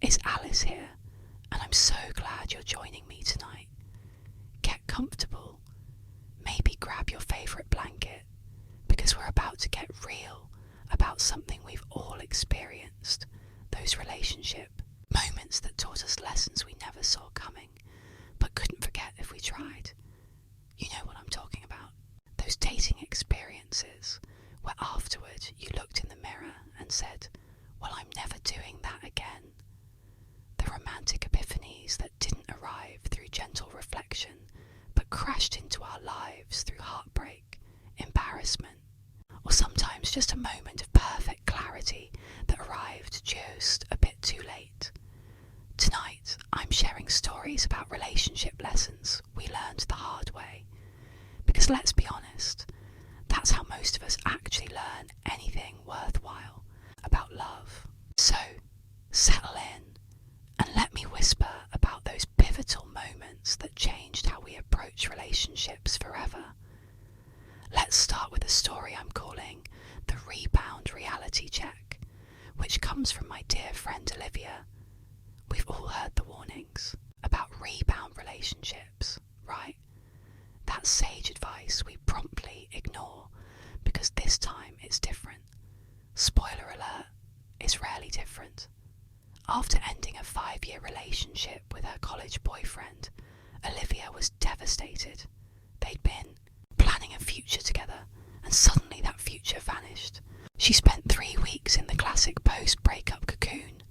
It's Alice here, and I'm so glad you're joining me tonight. Get comfortable, maybe grab your favourite blanket, because we're about to get real about something we've all experienced, those relationship moments that taught us lessons we never saw coming, but couldn't forget if we tried. You know what I'm talking about. Those dating experiences where afterward you looked in the mirror and said, well, I'm never doing that again. The romantic epiphanies that didn't arrive through gentle reflection, but crashed into our lives through heartbreak, embarrassment, or sometimes just a moment of perfect clarity that arrived just a bit too late. Tonight, I'm sharing stories about relationship lessons we learned the hard way. Because let's be honest, that's how most of us actually learn anything worthwhile about love. So, settle in and let me whisper about those pivotal moments that changed how we approach relationships forever. Let's start with a story I'm calling the Rebound Reality Check, which comes from my dear friend Olivia. We've all heard the warnings about rebound relationships, right? That's sage advice we promptly ignore because this time it's different. Spoiler alert, it's rarely different. After ending a 5-year relationship with her college boyfriend, Olivia was devastated. They'd been planning a future together, and suddenly that future vanished. She spent 3 weeks in the classic post-breakup cocoon.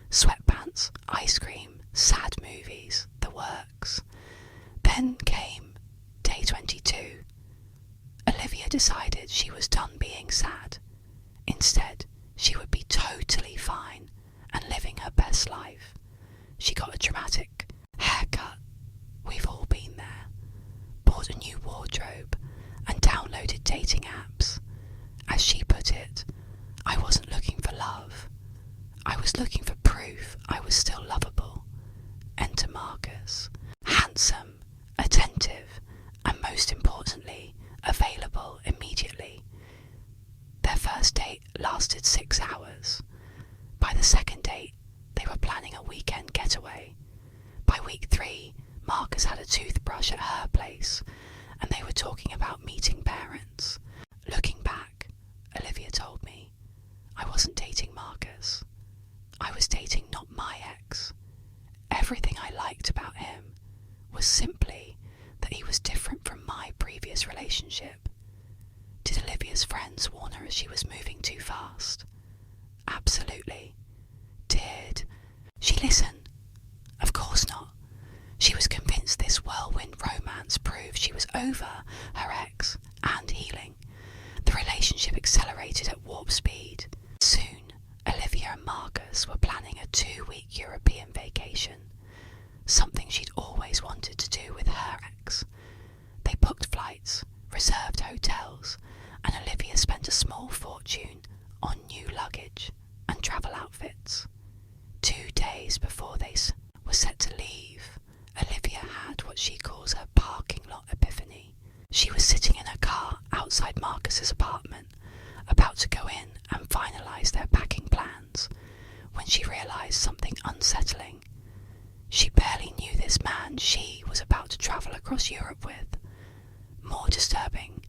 Sweatpants, ice cream, sad movies, the works. Then came day 22. Olivia decided she was done being sad. Instead, she would be totally fine and living her best life. She got a dramatic haircut. We've all been there. Bought a new wardrobe and downloaded dating apps. As she put it, I wasn't looking for love. I was looking for proof I was still lovable. Enter Marcus. Handsome, attentive, and most importantly, available immediately. Their first date lasted 6 hours. By the second date, they were planning a weekend getaway. By week 3, Marcus had a toothbrush at her place, and they were talking about meeting parents. Looking back, Olivia told me, I wasn't dating Marcus. I was dating not my ex. Everything I liked about him was simply that he was different from my previous relationship. Did Olivia's friends warn her as she was moving too fast? Absolutely. Did she listen? Of course not. She was convinced this whirlwind romance proved she was over her ex and healing. The relationship accelerated at warp speed. Soon, Olivia and Marcus were planning a 2-week European vacation, something she'd always wanted to do with her ex. They booked flights, reserved hotels, and Olivia spent a small fortune on new luggage and travel outfits. 2 days before they were set to leave, Olivia had what she calls her parking lot epiphany. She was sitting in her car outside Marcus's apartment, about to go in and finalise their packing plans, when she realised something unsettling. She barely knew this man she was about to travel across Europe with. More disturbing,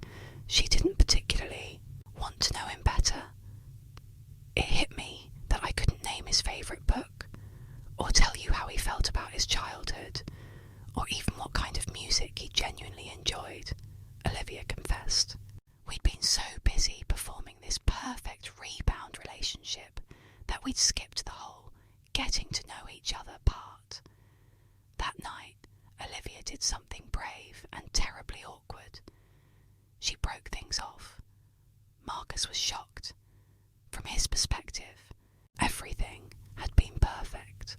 she didn't particularly want to know him better. It hit me that I couldn't name his favourite book, or tell you how he felt about his childhood, or even what kind of music he genuinely enjoyed, Olivia confessed. We'd been so busy performing this perfect rebound relationship that we'd skipped the whole getting to know each other part. That night, Olivia did something brave and terribly awkward. She broke things off. Marcus was shocked. From his perspective, everything had been perfect.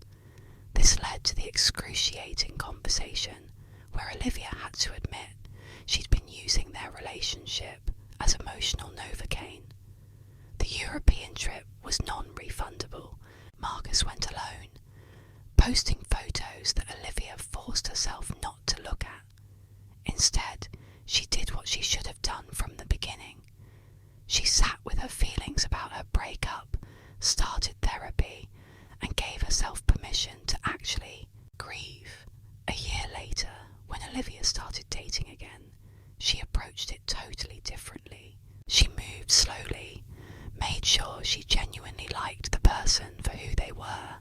This led to the excruciating conversation where Olivia had to admit she'd been using their relationship as emotional Novocaine. The European trip was non-refundable. Marcus went alone, posting photos that Olivia forced herself not to look at. Instead, she did what she should have done from the beginning. She sat with her feelings about her breakup, started therapy, and gave herself actually grieve. A year later, when Olivia started dating again, she approached it totally differently. She moved slowly, made sure she genuinely liked the person for who they were,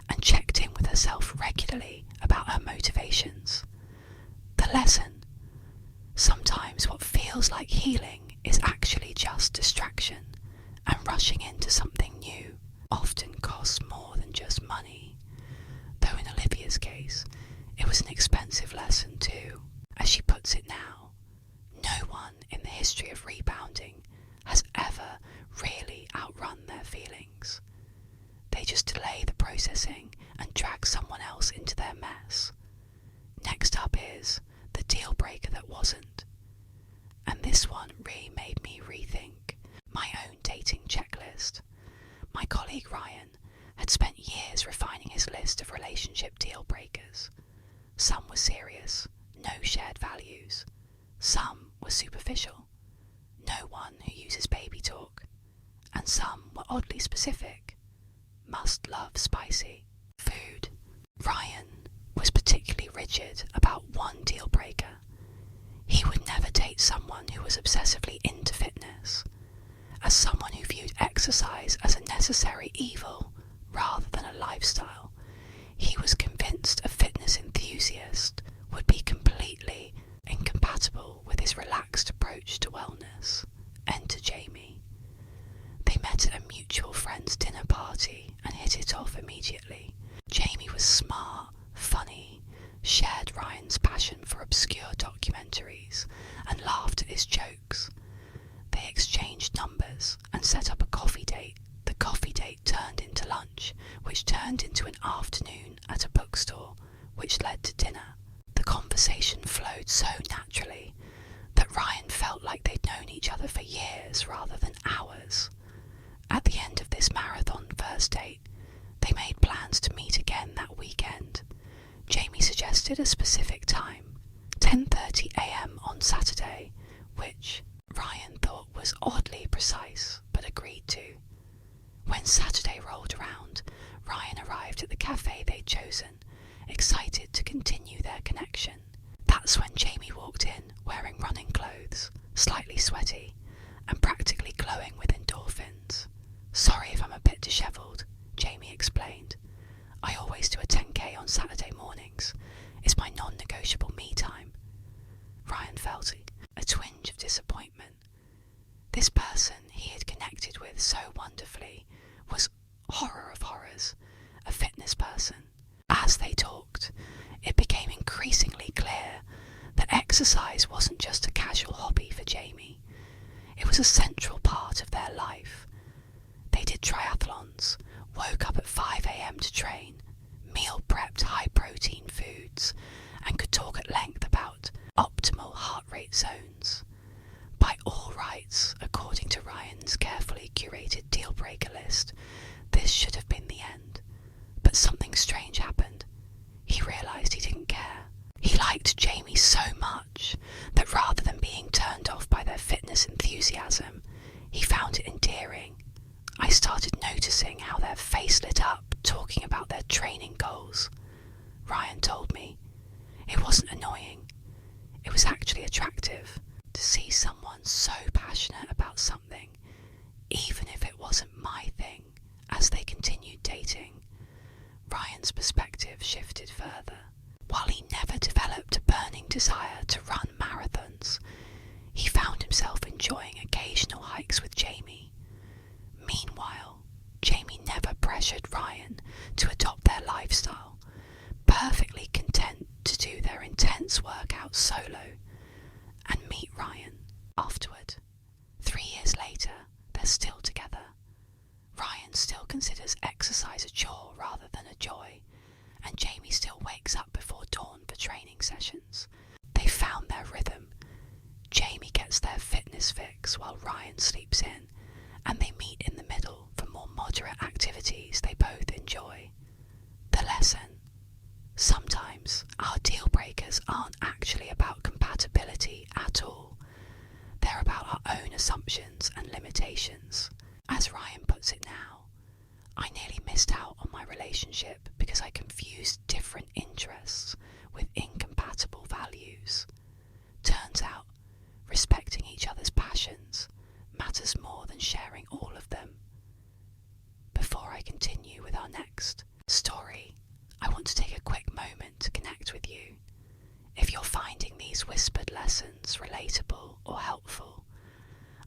and checked in with herself regularly about her motivations. The lesson: sometimes what feels like healing is actually just distraction, and rushing into something new often costs more than just money. Though in Olivia's case, it was an expensive lesson too. As she puts it now, no one in the history of rebounding has ever really outrun their feelings. They just delay the processing and drag someone else into their mess. Next up is the deal breaker that wasn't. And this one really made me rethink my own dating checklist. My colleague Ryan had spent years refining his list of relationship deal breakers. Some were serious, no shared values. Some were superficial, no one who uses baby talk. And some were oddly specific, must love spicy food. Ryan was particularly rigid about one deal breaker. He would never date someone who was obsessively into fitness. As someone who viewed exercise as a necessary evil rather than a lifestyle, he was convinced a fitness enthusiast would be completely incompatible with his relaxed approach to wellness. Enter Jamie. They met at a mutual friend's dinner party and hit it off immediately. Jamie was smart, funny, shared Ryan's passion for obscure documentaries, and laughed at his jokes. They exchanged numbers and set up a coffee date. The coffee date turned into lunch, which turned into an afternoon at a bookstore, which led to dinner. The conversation flowed so naturally that Ryan felt like they'd known each other for years rather than hours. At the end of this marathon first date, they made plans to meet again that weekend. Jamie suggested a specific time, 10:30 a.m. on Saturday, which Ryan thought was oddly precise, but agreed to. When Saturday rolled around, Ryan arrived at the cafe they'd chosen, excited to continue their connection. That's when Jamie walked in, wearing running clothes, slightly sweaty, and practically glowing with endorphins. "Sorry if I'm a bit dishevelled," Jamie explained. "I always do a 10k on Saturday mornings. It's my non-negotiable me time." Ryan felt a twinge of disappointment. This person he had connected with so wonderfully was, horror of horrors, a fitness person. As they talked, it became increasingly clear that exercise wasn't just a casual hobby for Jamie. It was a central part of their life. They did triathlons, woke up at 5 a.m. to train, meal prepped high-protein foods, and could talk at length about optimal heart rate zones. By all rights, according to Ryan's carefully curated deal-breaker list, this should have been the end. But something strange happened. He realised he didn't care. He liked Jamie so much that rather than being turned off by their fitness enthusiasm, he found it endearing. I started noticing how their face lit up talking about their training goals. Ryan told me. It wasn't annoying. It was actually attractive to see someone so passionate about something, even if it wasn't my thing. As they continued dating, Ryan's perspective shifted further. While he never developed a burning desire to run marathons, he found himself enjoying occasional hikes with Jamie. Meanwhile, Jamie never pressured Ryan to adopt their lifestyle, perfectly content to do their intense workouts solo and meet Ryan afterward. 3 years later, they're still together. Ryan still considers exercise a chore rather than a joy, and Jamie still wakes up before dawn for training sessions. They found their rhythm. Jamie gets their fitness fix while Ryan sleeps in, and they meet in the middle for more moderate activities they both enjoy. The lesson: sometimes our deal breakers aren't actually about compatibility at all. They're about our own assumptions and limitations. As Ryan puts it now, "I nearly missed out on my relationship because I confused interests with incompatible values. Turns out, respecting each other's passions matters more than sharing all of them. Before I continue with our next story, I want to take a quick moment to connect with you. If you're finding these whispered lessons relatable or helpful,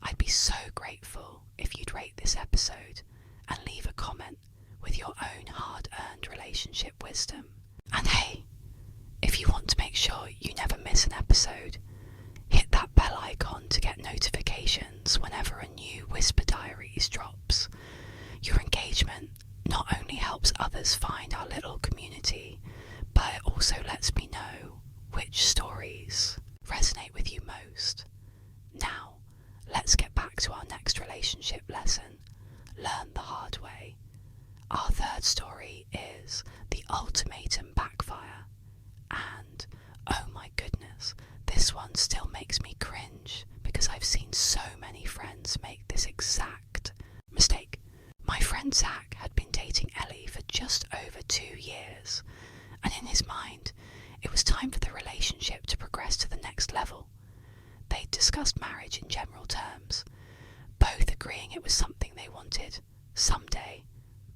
I'd be so grateful if you'd rate this episode and leave a comment with your own hard-earned relationship wisdom. And hey, if you want to make sure you never miss an episode, hit that bell icon to get notifications whenever a new Whisper Diaries drops. Your engagement not only helps others find our little community, but it also lets me know which stories resonate with you most. Now, let's get back to our next relationship lesson, learn the hard way. Our third story is The Ultimatum Backfire. And, oh my goodness, this one still makes me cringe because I've seen so many friends make this exact mistake. My friend Zach had been dating Ellie for just over 2 years, and in his mind, it was time for the relationship to progress to the next level. They'd discussed marriage in general terms, both agreeing it was something they wanted someday,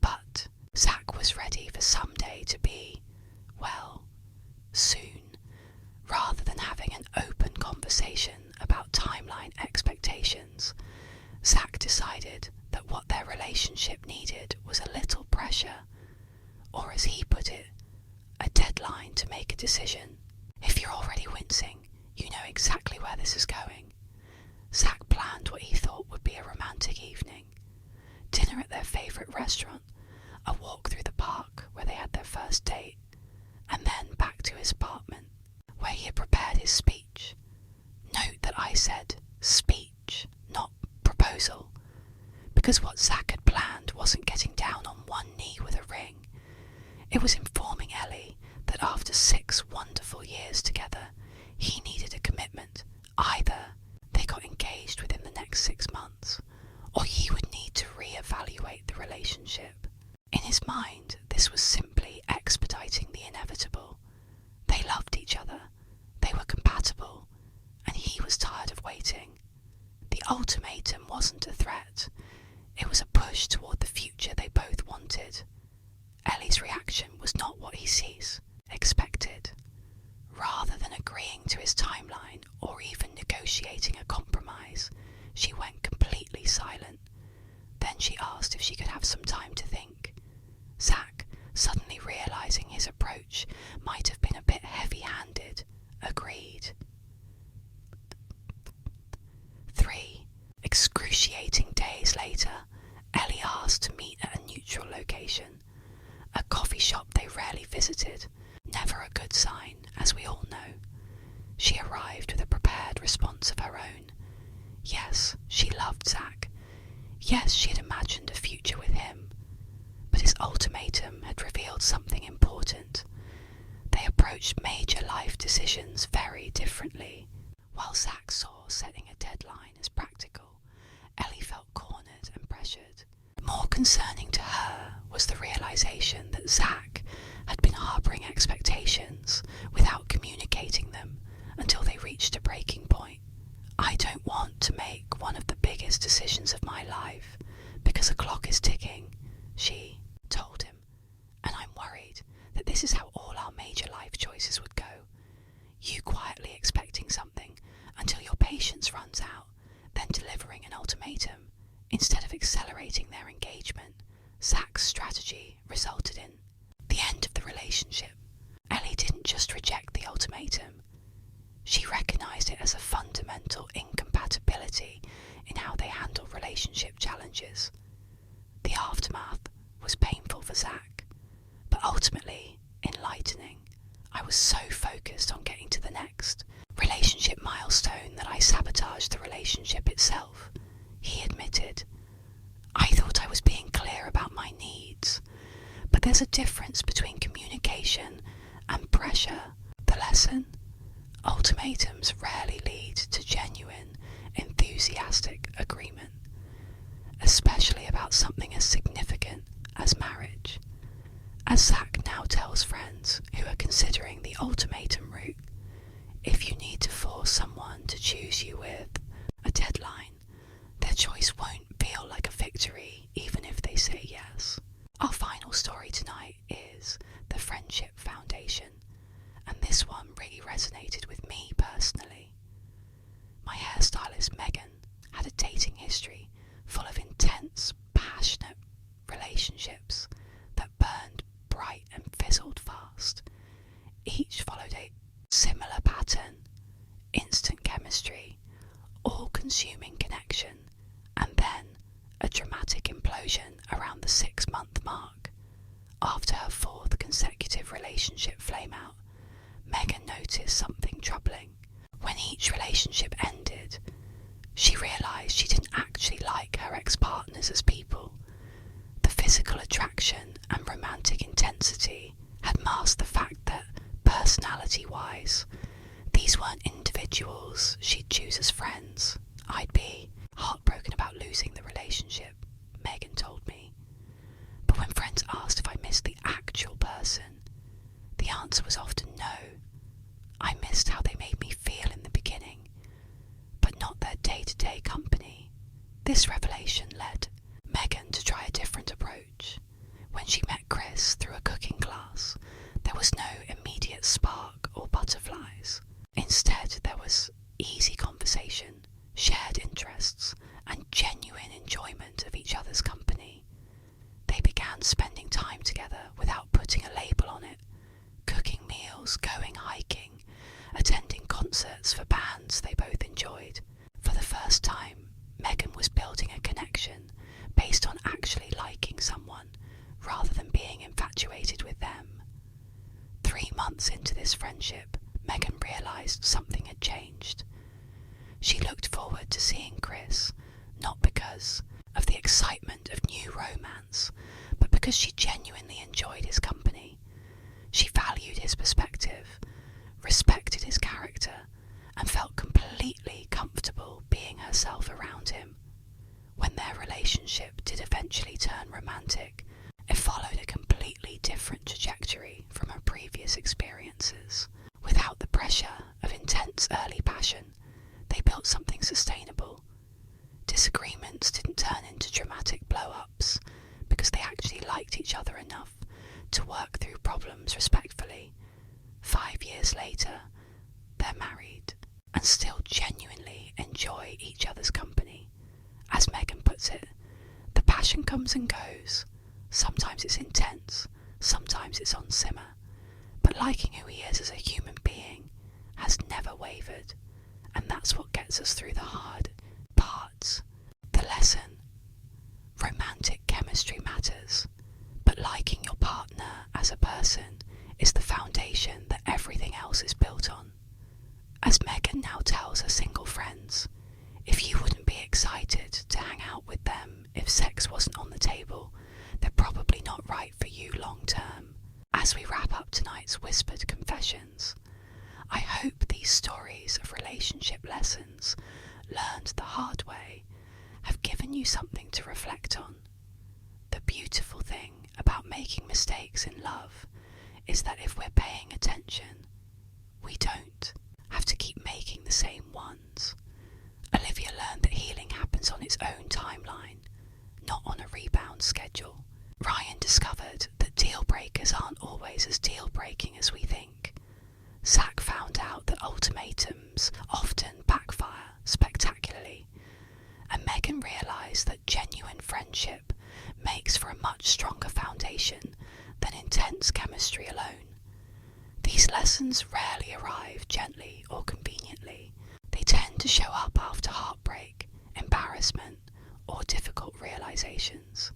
but Zach was ready for someday to be, well, soon, rather than having an open conversation about timeline expectations. Zach decided that what their relationship needed was a little pressure, or as he put it, a deadline to make a decision. If you're already wincing, you know exactly where this is going. Zach planned what he thought would be a romantic evening. Dinner at their favourite restaurant, a walk through the park where they had their first date, and then back to his apartment, where he had prepared his speech. Note that I said speech, not proposal, because what Zach had planned wasn't getting down on one knee with a ring. It was informing Ellie that after 6 wonderful years together, he needed a commitment. Either they got engaged within the next 6 months, or he would need to re-evaluate the relationship. In his mind, this was simply expediting the inevitable. They loved each other, they were compatible, and he was tired of waiting. The ultimatum wasn't a threat, it was a push toward the future they both wanted. Ellie's reaction was not what he expected. Rather than agreeing to his timeline or even negotiating a compromise, she went completely silent. Then she asked if she could have some time to think. Zach, suddenly realising his approach might have been a bit heavy-handed, agreed. 3 excruciating days later, Ellie asked to meet at a neutral location, a coffee shop they rarely visited, never a good sign, as we all know. She arrived with a prepared response of her own. Yes, she loved Zach. Yes, she had imagined a future with him. But his ultimatum had revealed something important. They approached major life decisions very differently. While Zach saw setting a deadline as practical, Ellie felt cornered and pressured. More concerning to her was the realisation that Zach had been harbouring expectations without communicating them until they reached a breaking point. I don't want to make one of the biggest decisions of my life because a clock is ticking, she told him, and I'm worried that this is how all our major life choices would go. You quietly expecting something until your patience runs out, then delivering an ultimatum. Instead of accelerating their engagement, Zach's strategy resulted in the end of the relationship. Ellie didn't just reject the ultimatum. She recognised it as a fundamental incompatibility in how they handle relationship challenges. The aftermath was painful for Zach, but ultimately enlightening. I was so focused on getting to the next relationship milestone that I sabotaged the relationship itself, he admitted. I thought I was being clear about my needs, but there's a difference between communication and pressure. The lesson? Ultimatums rarely lead to genuine, enthusiastic agreement, especially about something as significant as marriage. As Zach now tells friends who are considering considering the ultimatum route. If you need to force someone to choose you with a deadline, their choice won't feel like a victory even if they say yes. Our final story tonight is the Friendship Foundation, and this one really resonated with me personally. My hairstylist Megan had a dating history full of intense, passionate relationships that burned bright and fizzled fast. Each followed a similar pattern: instant chemistry, all-consuming connection, and then a dramatic implosion around the 6-month mark. After her 4th consecutive relationship flameout, Megan noticed something troubling. When each relationship ended, she realised she didn't actually like her ex-partners as people. The physical attraction and romantic intensity had masked the fact that, personality-wise, these weren't individuals she'd choose as friends. I'd be heartbroken about losing the relationship, Megan told me. But when friends asked if I missed the actual person, the answer was often no. I missed how they made me feel in the beginning, but not their day-to-day company. This revelation led Megan to try a different approach. When she met Chris through a cooking class, there was no immediate spark or butterflies. Instead, there was easy conversation, shared interests, and genuine enjoyment of each other's company. They began spending time together without putting a label on it, cooking meals, going hiking, attending concerts for bands they both enjoyed. For the first time, Megan was building a connection based on actually liking someone rather than being infatuated with them. 3 months into this friendship, Megan realised something had changed. She looked forward to seeing Chris, not because of the excitement of new romance, but because she genuinely enjoyed his company. She valued his perspective, respected his character, and felt completely comfortable being herself around him. When their relationship did eventually turn romantic, it followed a completely different trajectory from her previous experiences. Without the pressure of intense early passion, they built something sustainable. Disagreements didn't turn into dramatic blow-ups because they actually liked each other enough to work through problems respectfully. 5 years later, they're married and still genuinely enjoy each other's company. As Megan puts it, the passion comes and goes. Sometimes it's intense, sometimes it's on simmer, but liking who he is as a human being has never wavered, and that's what gets us through the hard parts. The lesson: romantic chemistry matters, but liking your partner as a person is the foundation that everything else is built on. As Megan now tells her single friends, if you wouldn't be excited to hang out with them if sex wasn't on the table, they're probably not right for you long term. As we wrap up tonight's Whispered Confessions, I hope these stories of relationship lessons learned the hard way have given you something to reflect on. The beautiful thing about making mistakes in love is that if we're paying attention, we don't have to keep making the same ones. Olivia learned that healing happens on its own timeline, not on a rebound schedule. Ryan discovered that deal breakers aren't always as deal breaking as we think. Zach found out that ultimatums often backfire spectacularly. And Megan realised that genuine friendship makes for a much stronger foundation than intense chemistry alone. These lessons rarely arrive gently or conveniently. They tend to show up after heartbreak, embarrassment, or difficult realisations.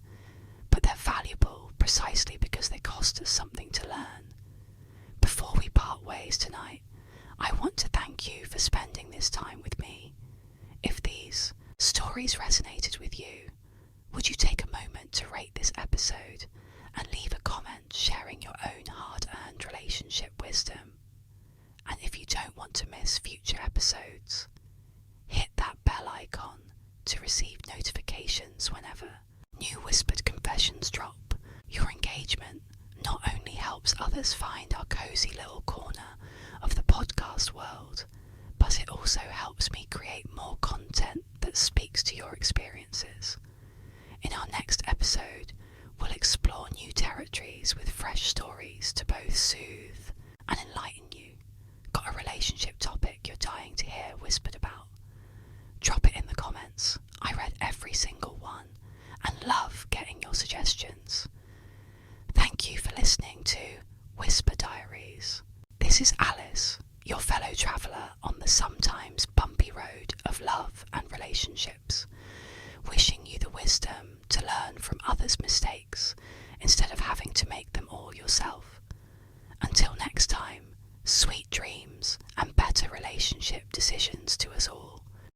But they're valuable precisely because they cost us something to learn. Before we part ways tonight, I want to thank you for spending this time with me. If these stories resonated with you, would you take a moment to rate this episode and leave a comment sharing your own hard-earned relationship wisdom? And if you don't want to miss future episodes, hit that bell icon to receive notifications whenever new Whispered Confessions drop. Your engagement not only helps helps others find our cosy little corner of the podcast world, but it also helps me create more content that speaks to your experiences. In our next episode, we'll explore new territories with fresh stories to both soothe and enlighten you. Got a relationship topic you're dying to hear whispered about? Drop it in the comments. I read every single one and love getting your suggestions. Thank you for listening to Whisper Diaries. This is Alice, your fellow traveller on the sometimes bumpy road of love and relationships, wishing you the wisdom to learn from others' mistakes instead of having to make them all yourself. Until next time, sweet dreams and better relationship decisions to